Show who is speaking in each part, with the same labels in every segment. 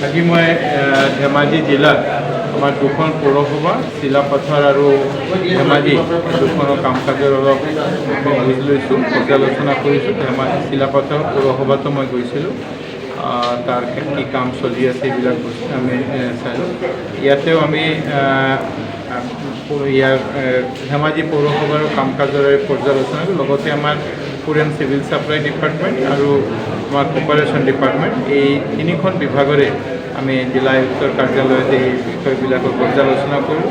Speaker 1: আজি মই ধেমাজি জিলাত আমাৰ দুখন পৌৰসভা চিলাপথাৰ আৰু ধেমাজি দুখনৰ কাম কাজৰ অলপ বুজ লৈছোঁ, পৰ্যালোচনা কৰিছোঁ। ধেমাজি চিলাপথাৰ পৌৰসভাতো মই গৈছিলোঁ, তাৰ কি কাম চলি আছে এইবিলাক বস্তু আমি চালোঁ। ইয়াতেও আমি ইয়াৰ ধেমাজি পৌৰসভাৰ কাম কাজৰ পৰ্যালোচনা লগতে আমাৰ food and civil supply department আৰু আমাৰ কপাৰেশ্যন ডিপাৰ্টমেণ্ট এই তিনিখন বিভাগৰে আমি জিলা আয়ুক্তৰ কাৰ্যালয়ত এই বিষয়বিলাকৰ পৰ্যালোচনা কৰোঁ।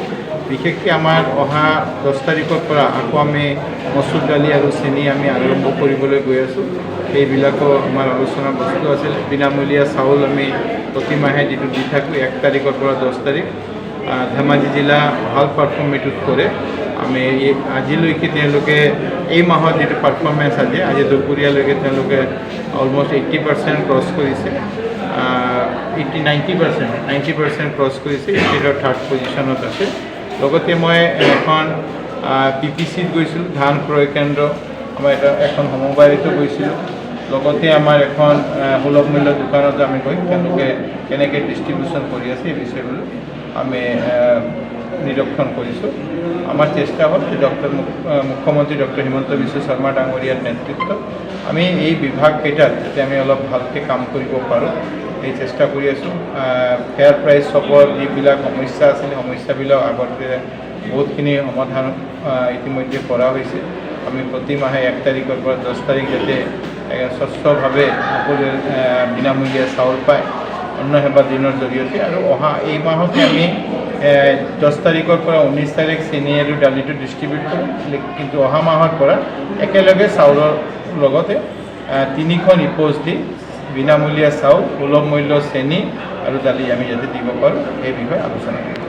Speaker 1: বিশেষকৈ আমাৰ অহা 10 তাৰিখৰ পৰা আকৌ আমি মচুৰ দালি আৰু চেনি আমি আৰম্ভ কৰিবলৈ গৈ আছোঁ। সেইবিলাকো আমাৰ আলোচনাৰ বস্তু আছিল। বিনামূলীয়া চাউল আমি প্ৰতিমাহে যিটো দি থাকোঁ 1 তাৰিখৰ পৰা 10 তাৰিখ। ধেমাজি জিলা ভাল পাৰফৰ্মেটোত কৰে। আমি আজিলৈকে তেওঁলোকে এই মাহত যিটো পাৰফৰ্মেঞ্চ আজি দুপৰীয়ালৈকে তেওঁলোকে অলমষ্ট 80% ক্ৰছ কৰিছে, 90% ক্ৰছ কৰিছে। ষ্টেটৰ 3rd পজিশ্যনত আছে। লগতে মই এখন PPCত গৈছিলোঁ, ধান ক্ৰয় কেন্দ্ৰ, আমাৰ এখন সমবায়তো গৈছিলোঁ। লগতে আমাৰ এখন সুলভ মূল্য দোকানত আমি গৈ তেওঁলোকে কেনেকৈ ডিষ্ট্ৰিবিউশ্যন কৰি আছে এই বিষয়বোৰ আমি নিৰীক্ষণ কৰিছোঁ। আমাৰ চেষ্টা হ'ল যে মুখ্যমন্ত্ৰী ডক্টৰ হিমন্ত বিশ্ব শৰ্মা ডাঙৰীয়াৰ নেতৃত্বত আমি এই বিভাগকেইটাত যাতে আমি অলপ ভালকৈ কাম কৰিব পাৰোঁ এই চেষ্টা কৰি আছোঁ। ফেয়াৰ প্ৰাইচ শ্বপৰ যিবিলাক সমস্যা আছিল সমস্যাবিলাক আগতে বহুতখিনি সমাধান ইতিমধ্যে কৰা হৈছে। আমি প্ৰতি মাহে 1 তাৰিখৰ পৰা 10 তাৰিখ যাতে স্বচ্ছভাৱে সকলোৱে বিনামূলীয়া চাউল পায় অন্ন সেৱা দিনৰ জৰিয়তে, আৰু অহা এই মাহতে আমি 10 তাৰিখৰ পৰা 19 তাৰিখ চেনি আৰু দালিটো ডিষ্ট্ৰিবিউট কৰিম। কিন্তু অহা মাহৰ পৰা একেলগে চাউলৰ লগতে 3খন ইপ'জ দি বিনামূলীয়া চাউল, সুলভ মূল্য চেনি আৰু দালি আমি যাতে দিব পাৰোঁ সেই বিষয়ে আলোচনা কৰিম।